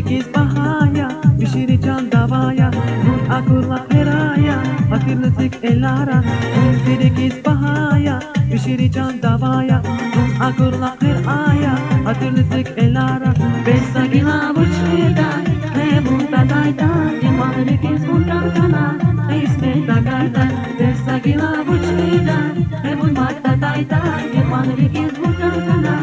kiss bahaya, bishiri can davaya, nun akulla peraya, atirnatik elara, nun kiss bahaya, bishiri can davaya, nun akulla peraya, atirnatik elara, besagila buchida, nebunta daida, imani kiss muntana, isme dagaida, besagila buchida, nebunta daida, imani kiss muntana,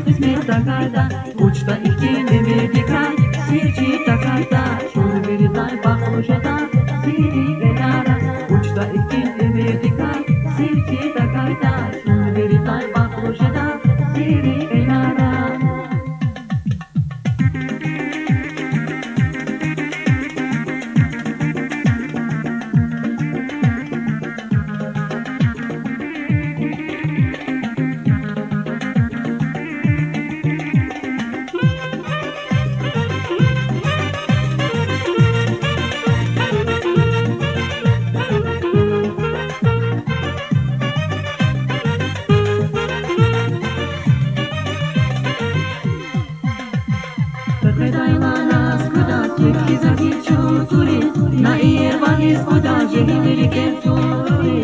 isme dagaida, uçta iki demir dikay, sirci takayda, şunu bir day bakmışada, siri elara, uçta iki demir dikay, sirci takayda, şunu bir day bakmışada, siri elara. Pedailanas kuda tekiza kichuturi na iervanis kuda jehimiri kenturi.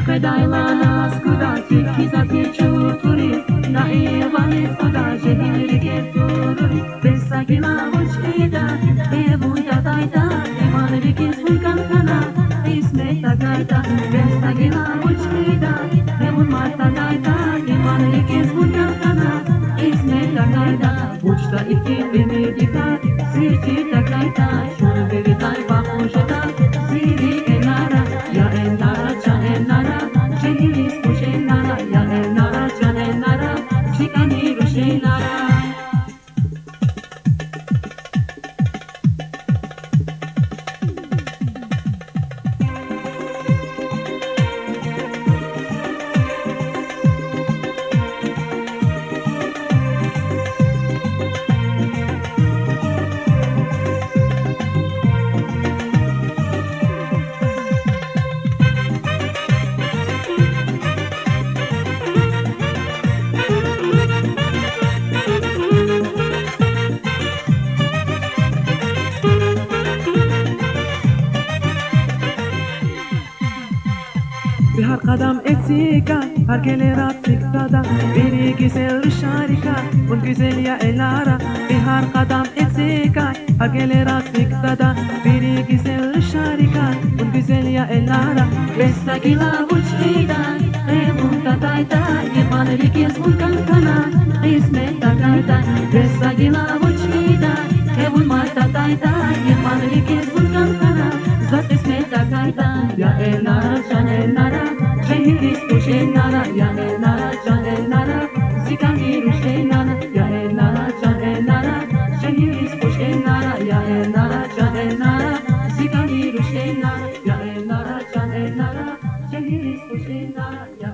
Pedailanas kuda tekiza kichuturi na iervanis kuda jehimiri kenturi. Besagila uçida evunda dayda emaneri kismun kankana isme tagayda. Besagila uçida evun marta dayda emaneri kismun kankana isme tagayda. Uçta iki demir dikkat, sirci takayda, şunu bir day bakmışada, siri enara, ya enara, can enara, şehiriz bu şeylara, ya enara, can enara, çıkanir bu şeylara. Her kadam eksika, her kelera tiktada, biri güzel şarika, un güzel ya elara. Her kadam eksika, her kelera tiktada, biri güzel şarika, un güzel ya elara. Besagila uçida, evunda dayda, yemaneri kesmun kankana, isme tagayda. Besagila uçida, evun marta dayda, yemaneri kesmun kankana, zat isme tagayda. Ya elara, can elara, şehiriz bu şeylara, ya elara, can elara, zikanir bu şeylara, ya elara, can elara, şehiriz bu şeylara, ya elara, can elara, zikanir bu şeylara, ya elara, can elara, şehiriz bu şeylara, ya